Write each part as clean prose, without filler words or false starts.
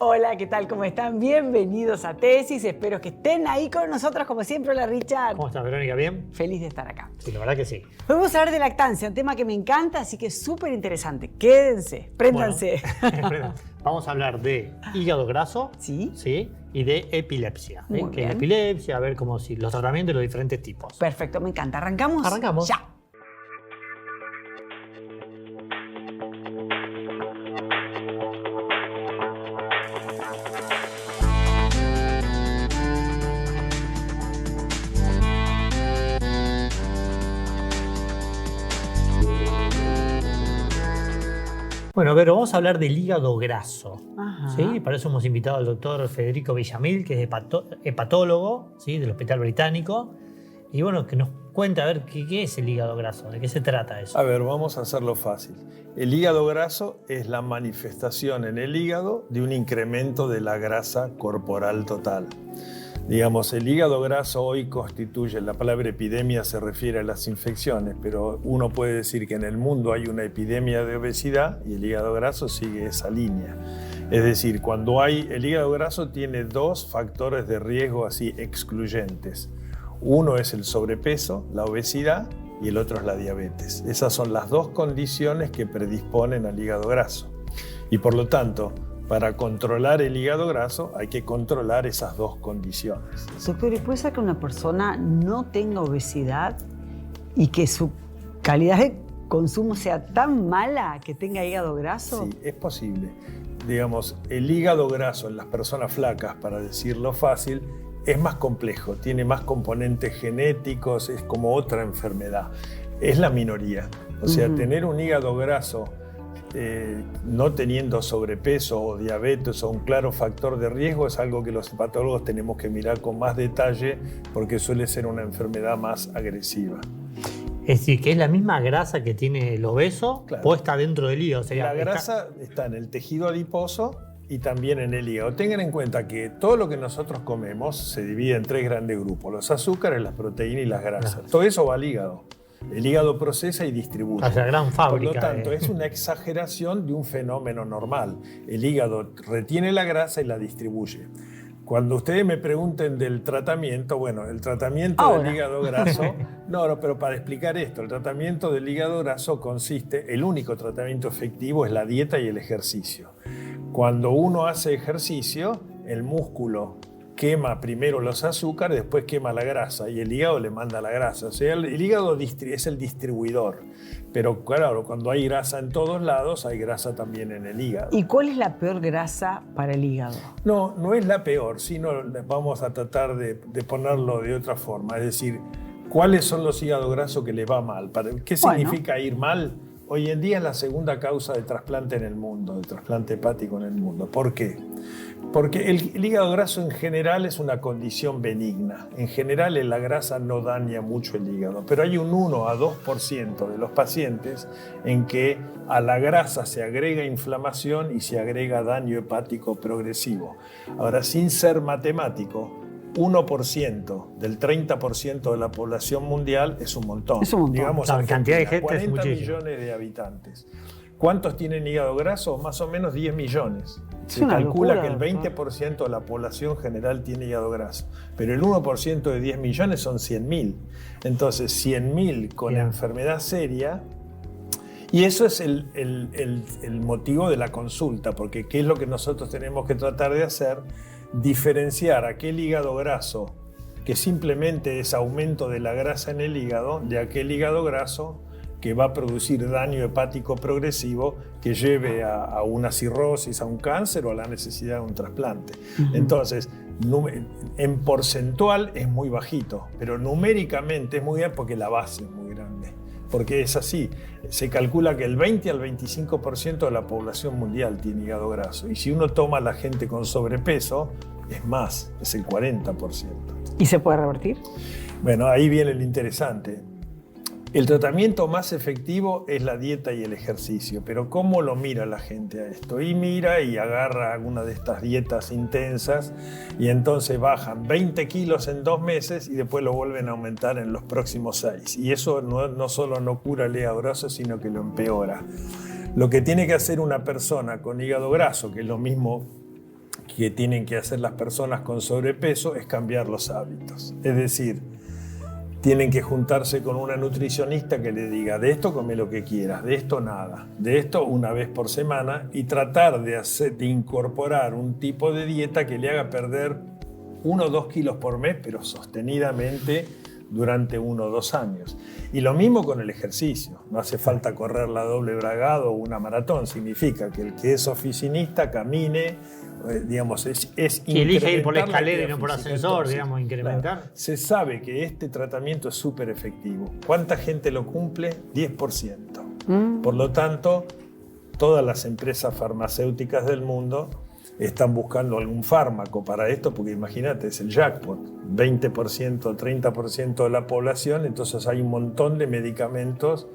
Hola, ¿qué tal? ¿Cómo están? Bienvenidos a Tesis. Espero que estén ahí con nosotros, como siempre. Hola, Richard. ¿Cómo estás, Verónica? ¿Bien? Feliz de estar acá. Sí, la verdad que sí. Hoy vamos a hablar de lactancia, un tema que me encanta, así que es súper interesante. Quédense, préndanse. Bueno, vamos a hablar de hígado graso, ¿Sí? y de epilepsia. Muy Que es bien. la epilepsia, a ver cómo si los tratamientos y los diferentes tipos. Perfecto, me encanta. ¿Arrancamos? Arrancamos. Ya. Bueno, pero vamos a hablar del hígado graso. Ajá. ¿Sí? Para eso hemos invitado al doctor Federico Villamil, que es hepatólogo, ¿sí? Del Hospital Británico. Y bueno, que nos cuente a ver qué es el hígado graso, de qué se trata eso. A ver, vamos a hacerlo fácil. El hígado graso es la manifestación en el hígado de un incremento de la grasa corporal total. Digamos, el hígado graso hoy constituye, la palabra epidemia se refiere a las infecciones, pero uno puede decir que en el mundo hay una epidemia de obesidad y el hígado graso sigue esa línea. Es decir, el hígado graso tiene dos factores de riesgo así excluyentes. Uno es el sobrepeso, la obesidad, y el otro es la diabetes. Esas son las dos condiciones que predisponen al hígado graso. Y por lo tanto, para controlar el hígado graso hay que controlar esas dos condiciones. Doctor, ¿y puede ser que una persona no tenga obesidad y que su calidad de consumo sea tan mala que tenga hígado graso? Sí, es posible. Digamos, el hígado graso en las personas flacas, para decirlo fácil, es más complejo, tiene más componentes genéticos, es como otra enfermedad. Es la minoría. O sea, tener un hígado graso no teniendo sobrepeso o diabetes o un claro factor de riesgo es algo que los hepatólogos tenemos que mirar con más detalle porque suele ser una enfermedad más agresiva. Es decir, que es la misma grasa que tiene el obeso, Claro. puesta dentro del hígado. La grasa está en el tejido adiposo y también en el hígado. Tengan en cuenta que todo lo que nosotros comemos se divide en tres grandes grupos: los azúcares, las proteínas y las grasas. Todo eso va al hígado. El hígado procesa y distribuye. Es la gran fábrica. Por lo tanto, es una exageración de un fenómeno normal. El hígado retiene la grasa y la distribuye. Cuando ustedes me pregunten del tratamiento, bueno, el tratamiento del hígado graso, pero para explicar esto, el tratamiento del hígado graso consiste, el único tratamiento efectivo es la dieta y el ejercicio. Cuando uno hace ejercicio, el músculo quema primero los azúcares, después quema la grasa y el hígado le manda la grasa. O sea, el hígado es el distribuidor. Pero claro, cuando hay grasa en todos lados, hay grasa también en el hígado. ¿Y cuál es la peor grasa para el hígado? No es la peor, sino vamos a tratar de ponerlo de otra forma. Es decir, ¿cuáles son los hígados grasos que les va mal? ¿Qué significa ir mal? Hoy en día es la segunda causa de trasplante en el mundo, de trasplante hepático en el mundo. ¿Por qué? Porque el hígado graso en general es una condición benigna. En general la grasa no daña mucho el hígado, pero hay un 1 a 2% de los pacientes en que a la grasa se agrega inflamación y se agrega daño hepático progresivo. Ahora, sin ser matemático, 1% del 30% de la población mundial es un montón. Es un montón. Digamos, La cantidad de gente 40 es muchísimo. millones de habitantes. ¿Cuántos tienen hígado graso? Más o menos 10 millones. Se una calcula locura, que el 20% de la población general tiene hígado graso, pero el 1% de 10 millones son 100.000. Entonces, 100.000 con enfermedad seria. Y eso es el motivo de la consulta, porque ¿qué es lo que nosotros tenemos que tratar de hacer? Diferenciar aquel hígado graso que simplemente es aumento de la grasa en el hígado de aquel hígado graso que va a producir daño hepático progresivo que lleve a una cirrosis, a un cáncer o a la necesidad de un trasplante. Entonces, en porcentual es muy bajito, pero numéricamente es muy grande porque la base es muy grande. Porque es así, se calcula que el 20 al 25% de la población mundial tiene hígado graso. Y si uno toma a la gente con sobrepeso, es más, es el 40%. ¿Y se puede revertir? Bueno, ahí viene lo interesante. El tratamiento más efectivo es la dieta y el ejercicio, pero ¿cómo lo mira la gente a esto? Y mira y agarra alguna de estas dietas intensas y entonces bajan 20 kilos en 2 meses y después lo vuelven a aumentar en los próximos 6. Y eso no solo no cura el hígado graso, sino que lo empeora. Lo que tiene que hacer una persona con hígado graso, que es lo mismo que tienen que hacer las personas con sobrepeso es cambiar los hábitos. Es decir, tienen que juntarse con una nutricionista que le diga, de esto come lo que quieras, de esto nada, de esto una vez por semana, y tratar de incorporar un tipo de dieta que le haga perder 1 o 2 kilos por mes, pero sostenidamente durante 1 o 2 años. Y lo mismo con el ejercicio. No hace falta correr la doble bragado o una maratón. Significa que el que es oficinista camine, digamos, es que elige ir por la escalera y no por ascensor, entonces, digamos, incrementar. Claro, se sabe que este tratamiento es súper efectivo. ¿Cuánta gente lo cumple? 10%. Por lo tanto, todas las empresas farmacéuticas del mundo están buscando algún fármaco para esto, porque imagínate, es el jackpot, 20%, 30% de la población, entonces hay un montón de medicamentos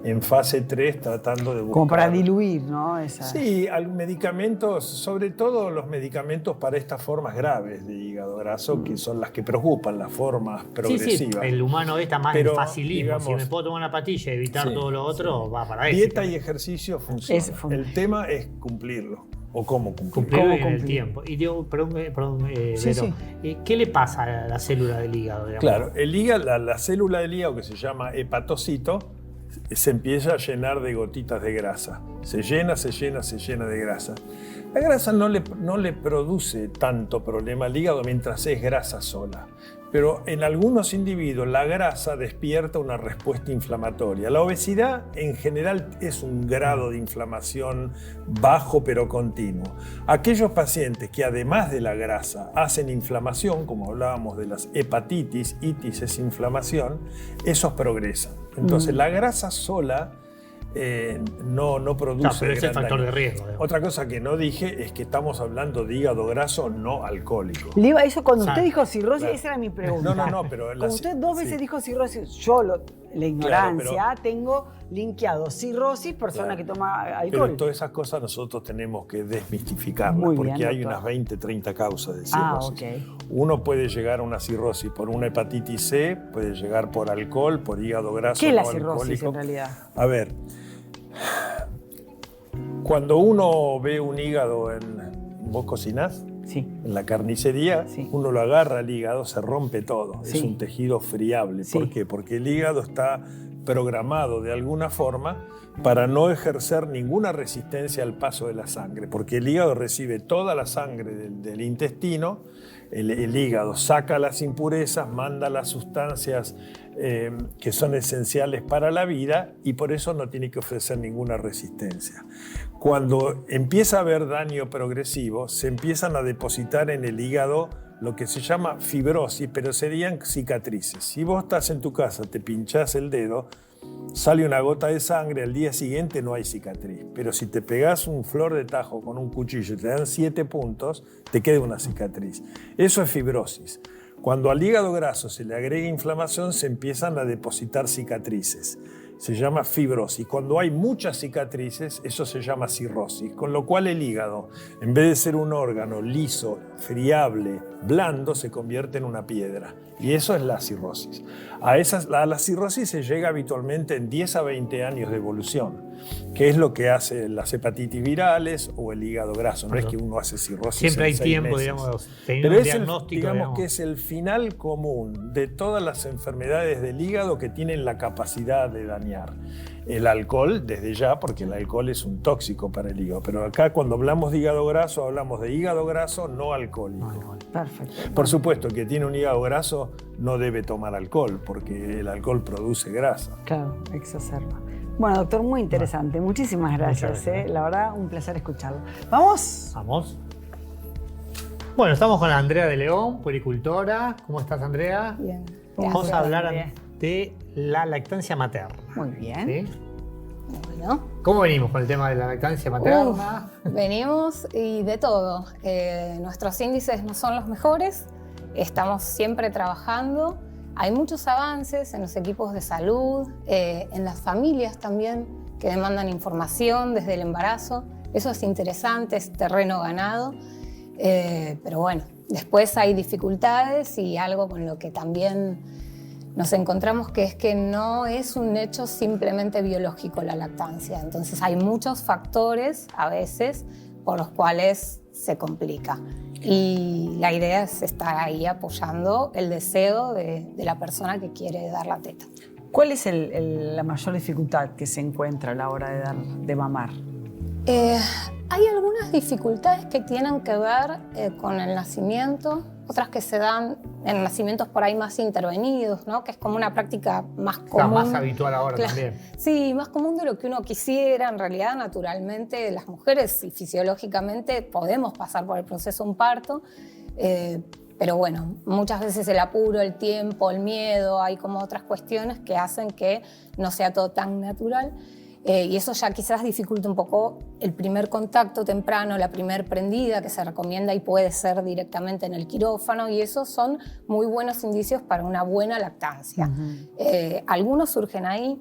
en fase 3 tratando de buscar... Como para diluir, ¿no? Sí, medicamentos, sobre todo los medicamentos para estas formas graves de hígado graso, que son las que preocupan, las formas progresivas. Sí, el humano está más en facilismo. Digamos, si me puedo tomar una pastilla y evitar todo lo otro, va para eso. Dieta y ejercicio funcionan. El tema es cumplirlo. ¿O cómo cumplirlo? En el tiempo. Y digo, ¿qué le pasa a la célula del hígado? Digamos? Claro, el hígado, la célula del hígado que se llama hepatocito, se empieza a llenar de gotitas de grasa. Se llena de grasa. La grasa no le produce tanto problema al hígado mientras es grasa sola. Pero en algunos individuos la grasa despierta una respuesta inflamatoria. La obesidad en general es un grado de inflamación bajo pero continuo. Aquellos pacientes que además de la grasa hacen inflamación, como hablábamos de las hepatitis, itis es inflamación, esos progresan. Entonces la grasa sola no produce. Pero es el factor de riesgo. Otra cosa que no dije es que estamos hablando de hígado graso no alcohólico. Eso cuando usted dijo cirrosis, claro. Esa era mi pregunta. No, pero... Como usted 2 veces dijo cirrosis, yo la ignorancia, claro, tengo linkeado cirrosis, persona que toma alcohol. Pero todas esas cosas nosotros tenemos que desmistificarlas, porque hay unas 20, 30 causas de cirrosis. Okay. Uno puede llegar a una cirrosis por una hepatitis C, puede llegar por alcohol, por hígado graso no alcohólico. ¿Qué es la cirrosis en realidad? A ver, cuando uno ve un hígado ¿vos cocinás? Sí. En la carnicería, sí. Uno lo agarra al hígado, se rompe todo. Sí. Es un tejido friable. Sí. ¿Por qué? Porque el hígado está programado de alguna forma para no ejercer ninguna resistencia al paso de la sangre, porque el hígado recibe toda la sangre del intestino, el hígado saca las impurezas, manda las sustancias que son esenciales para la vida y por eso no tiene que ofrecer ninguna resistencia. Cuando empieza a haber daño progresivo, se empiezan a depositar en el hígado lo que se llama fibrosis, pero serían cicatrices. Si vos estás en tu casa, te pinchás el dedo, sale una gota de sangre, al día siguiente no hay cicatriz. Pero si te pegás un flor de tajo con un cuchillo y te dan 7 puntos, te queda una cicatriz. Eso es fibrosis. Cuando al hígado graso se le agrega inflamación, se empiezan a depositar cicatrices. Se llama fibrosis. Cuando hay muchas cicatrices, eso se llama cirrosis. Con lo cual el hígado, en vez de ser un órgano liso, friable, blando, se convierte en una piedra. Y eso es la cirrosis. A la cirrosis se llega habitualmente en 10 a 20 años de evolución, que es lo que hace las hepatitis virales o el hígado graso. No es que uno hace cirrosis siempre en hay 6 tiempo, meses. Digamos, pero un es diagnóstico, digamos que es el final común de todas las enfermedades del hígado que tienen la capacidad de dañar. El alcohol, desde ya, porque el alcohol es un tóxico para el hígado. Pero acá cuando hablamos de hígado graso, hablamos de hígado graso no alcohólico. Perfecto. Por supuesto, el que tiene un hígado graso no debe tomar alcohol, porque el alcohol produce grasa. Claro, exacerba. Bueno, doctor, muy interesante. Muchísimas gracias. La verdad, un placer escucharlo. ¿Vamos? Vamos. Bueno, estamos con Andrea de León, puericultora. ¿Cómo estás, Andrea? Bien. Vamos a hablar Andrea. De la lactancia materna. Muy bien. ¿Sí? Bueno. ¿Cómo venimos con el tema de la lactancia materna? Venimos y de todo. Nuestros índices no son los mejores. Estamos siempre trabajando. Hay muchos avances en los equipos de salud, en las familias también, que demandan información desde el embarazo. Eso es interesante, es terreno ganado. Pero bueno, después hay dificultades y algo con lo que también nos encontramos que es que no es un hecho simplemente biológico la lactancia. Entonces hay muchos factores a veces por los cuales se complica. Y la idea es estar ahí apoyando el deseo de la persona que quiere dar la teta. ¿Cuál es la mayor dificultad que se encuentra a la hora de mamar? Hay algunas dificultades que tienen que ver con el nacimiento, otras que se dan en nacimientos por ahí más intervenidos, ¿no? Que es como una práctica más común. Más habitual ahora también. Sí, más común de lo que uno quisiera. En realidad, naturalmente, las mujeres y fisiológicamente podemos pasar por el proceso de un parto, pero bueno, muchas veces el apuro, el tiempo, el miedo, hay como otras cuestiones que hacen que no sea todo tan natural. Y eso ya quizás dificulta un poco el primer contacto temprano, la primer prendida que se recomienda y puede ser directamente en el quirófano, y esos son muy buenos indicios para una buena lactancia. Algunos surgen ahí,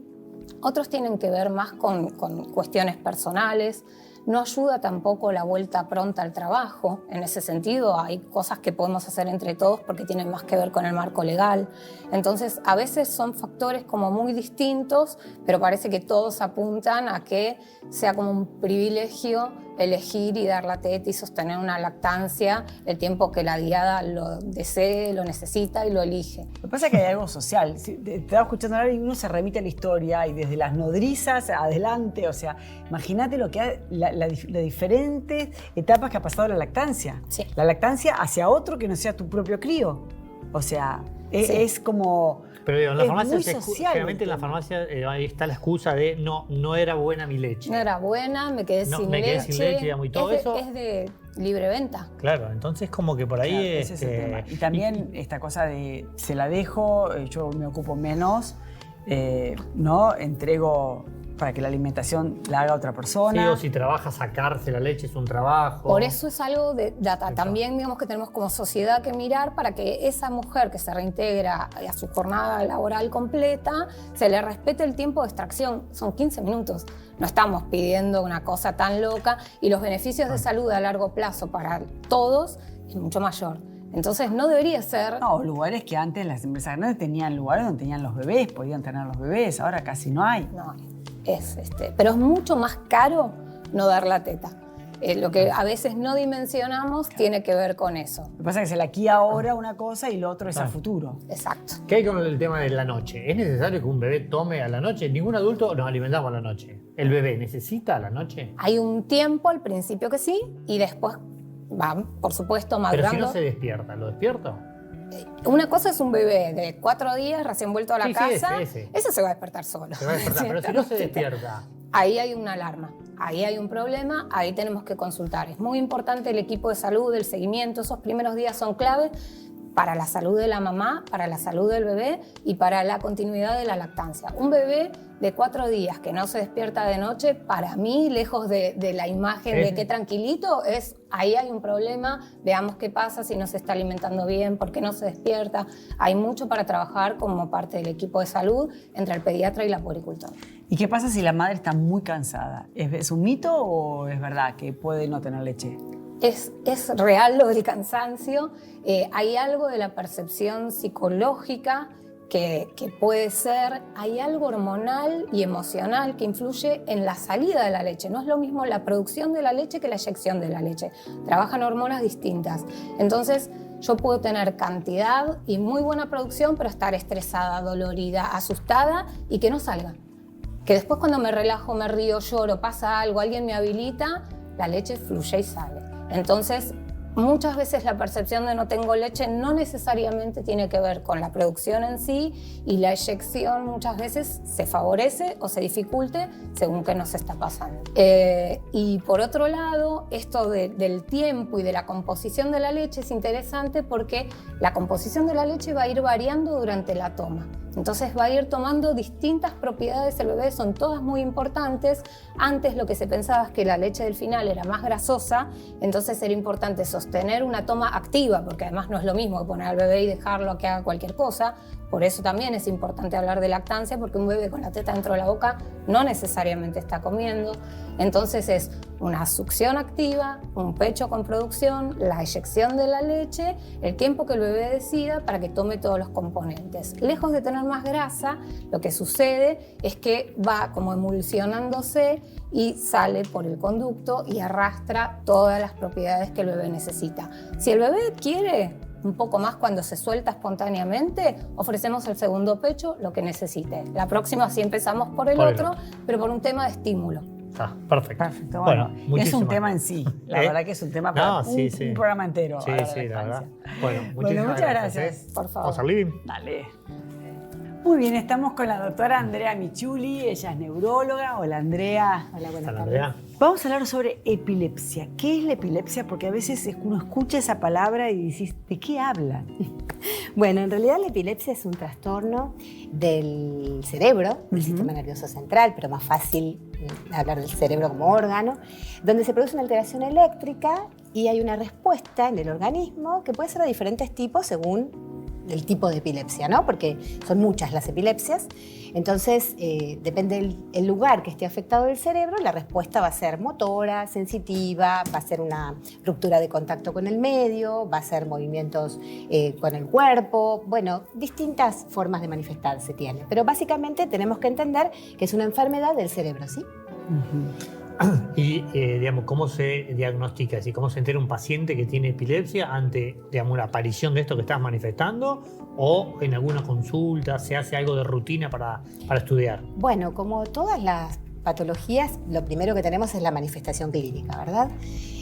otros tienen que ver más con cuestiones personales. No ayuda tampoco la vuelta pronta al trabajo. En ese sentido, hay cosas que podemos hacer entre todos porque tienen más que ver con el marco legal. Entonces, a veces son factores como muy distintos, pero parece que todos apuntan a que sea como un privilegio elegir y dar la teta y sostener una lactancia el tiempo que la diada lo desee, lo necesita y lo elige. Lo que pasa es que hay algo social. Te estaba escuchando hablar y uno se remite a la historia y desde las nodrizas adelante, o sea, imagínate lo que hay, las diferentes etapas que ha pasado la lactancia. Sí. La lactancia hacia otro que no sea tu propio crío. O sea, es como... Pero digo, en la es farmacia muy social, generalmente en la farmacia ahí está la excusa de no era buena mi leche. No era buena, me quedé sin leche. Digamos, y todo eso. Es de libre venta. Claro, entonces como que por ahí... Claro, ese es el tema. Y también esta cosa de se la dejo, yo me ocupo menos, ¿no? Entrego para que la alimentación la haga otra persona. Sí, o si trabaja, sacarse la leche es un trabajo. Por eso es algo de data. También digamos que tenemos como sociedad que mirar para que esa mujer que se reintegra a su jornada laboral completa, se le respete el tiempo de extracción. Son 15 minutos. No estamos pidiendo una cosa tan loca y los beneficios de salud a largo plazo para todos es mucho mayor. Entonces no debería ser... No, lugares que antes las empresas grandes tenían lugares donde tenían los bebés, podían tener los bebés, ahora casi no hay. No, pero es mucho más caro no dar la teta. Lo que a veces no dimensionamos tiene que ver con eso. Lo que pasa es que es el aquí ahora una cosa y lo otro es a futuro. Exacto. ¿Qué hay con el tema de la noche? ¿Es necesario que un bebé tome a la noche? Ningún adulto nos alimentamos a la noche. ¿El bebé necesita a la noche? Hay un tiempo al principio que sí y después va, por supuesto, madurando. Pero si no se despierta, ¿lo despierto? Una cosa es un bebé de 4 días recién vuelto a la casa. Ese. Ese se va a despertar solo. Se va a despertar, pero si no se despierta. Ahí hay una alarma, ahí hay un problema, ahí tenemos que consultar. Es muy importante el equipo de salud, el seguimiento. Esos primeros días son clave para la salud de la mamá, para la salud del bebé y para la continuidad de la lactancia. Un bebé de 4 días que no se despierta de noche, para mí, lejos de la imagen de qué tranquilito, ahí hay un problema, veamos qué pasa, si no se está alimentando bien, por qué no se despierta. Hay mucho para trabajar como parte del equipo de salud entre el pediatra y la puericultora. ¿Y qué pasa si la madre está muy cansada? ¿Es un mito o es verdad que puede no tener leche? Es real lo del cansancio. Hay algo de la percepción psicológica que puede ser, hay algo hormonal y emocional que influye en la salida de la leche. No es lo mismo la producción de la leche que la eyección de la leche. Trabajan hormonas distintas. Entonces, yo puedo tener cantidad y muy buena producción, pero estar estresada, dolorida, asustada y que no salga. Que después cuando me relajo, me río, lloro, pasa algo, alguien me habilita, la leche fluye y sale. Entonces, muchas veces la percepción de no tengo leche no necesariamente tiene que ver con la producción en sí y la eyección muchas veces se favorece o se dificulte según qué nos está pasando. Y por otro lado, esto del tiempo y de la composición de la leche es interesante porque la composición de la leche va a ir variando durante la toma. Entonces va a ir tomando distintas propiedades el bebé, son todas muy importantes. Antes lo que se pensaba es que la leche del final era más grasosa, entonces era importante sostener una toma activa, porque además no es lo mismo que poner al bebé y dejarlo a que haga cualquier cosa. Por eso también es importante hablar de lactancia, porque un bebé con la teta dentro de la boca no necesariamente está comiendo. Entonces es una succión activa, un pecho con producción, la eyección de la leche, el tiempo que el bebé decida para que tome todos los componentes. Lejos de tener más grasa, lo que sucede es que va como emulsionándose y sale por el conducto y arrastra todas las propiedades que el bebé necesita. Si el bebé quiere un poco más cuando se suelta espontáneamente, ofrecemos el segundo pecho, lo que necesite. La próxima sí empezamos por el otro, pero por un tema de estímulo. Ah, perfecto. Perfecto. Bueno, es un muchísimas tema en gracias. sí. La verdad que es un tema para un programa entero. Sí, hablar sí, de la verdad. lactancia. Bueno, muchas gracias. Por favor. Vamos al living. Dale. Muy bien, estamos con la doctora Andrea Michuli, ella es neuróloga. Hola Andrea. Hola, buenas Hola, tardes. Andrea. Vamos a hablar sobre epilepsia. ¿Qué es la epilepsia? Porque a veces uno escucha esa palabra y dices, ¿de qué hablan? Bueno, en realidad la epilepsia es un trastorno del cerebro, del sistema nervioso central, pero más fácil hablar del cerebro como órgano, donde se produce una alteración eléctrica y hay una respuesta en el organismo que puede ser de diferentes tipos según el tipo de epilepsia, ¿no? Porque son muchas las epilepsias. Entonces, depende del lugar que esté afectado del cerebro, la respuesta va a ser motora, sensitiva, va a ser una ruptura de contacto con el medio, va a ser movimientos con el cuerpo, bueno, distintas formas de manifestarse tiene. Pero básicamente tenemos que entender que es una enfermedad del cerebro, ¿sí? Y, digamos, ¿cómo se diagnostica? Es decir, ¿cómo se entera un paciente que tiene epilepsia ante, digamos, la aparición de esto que estás manifestando? ¿O en alguna consulta se hace algo de rutina para estudiar? Bueno, como todas las patologías, lo primero que tenemos es la manifestación clínica, ¿verdad?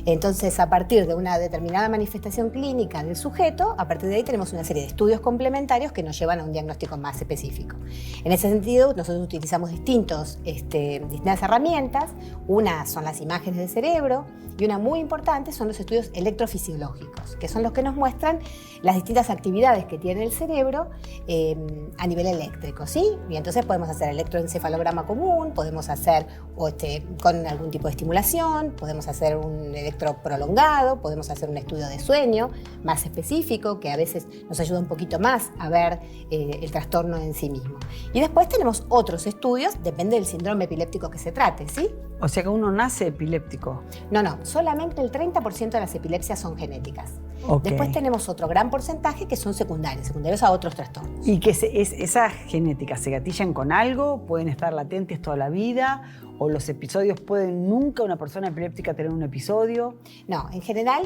Entonces, a partir de una determinada manifestación clínica del sujeto, a partir de ahí tenemos una serie de estudios complementarios que nos llevan a un diagnóstico más específico. En ese sentido, nosotros utilizamos distintas herramientas. Una son las imágenes del cerebro y una muy importante son los estudios electrofisiológicos, que son los que nos muestran las distintas actividades que tiene el cerebro a nivel eléctrico, ¿sí? Y entonces podemos hacer electroencefalograma común, podemos hacer con algún tipo de estimulación, podemos hacer un electroprolongado, podemos hacer un estudio de sueño más específico que a veces nos ayuda un poquito más a ver el trastorno en sí mismo. Y después tenemos otros estudios, depende del síndrome epiléptico que se trate, ¿sí? O sea que uno nace epiléptico. No, solamente el 30% de las epilepsias son genéticas. Okay. Después tenemos otro gran porcentaje que son secundarios a otros trastornos. ¿Y que esas genéticas se gatillan con algo? ¿Pueden estar latentes toda la vida? ¿O los episodios pueden nunca una persona epiléptica tener un episodio? No, en general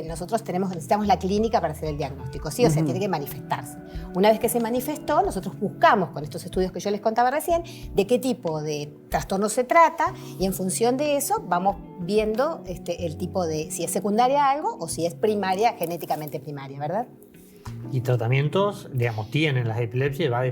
nosotros necesitamos la clínica para hacer el diagnóstico, ¿sí? O sea, tiene que manifestarse. Una vez que se manifestó, nosotros buscamos con estos estudios que yo les contaba recién de qué tipo de trastorno se trata y en función de eso vamos viendo el tipo de si es secundaria a algo o si es primaria, genéticamente primaria, ¿verdad? Y tratamientos, digamos, tienen las epilepsias, va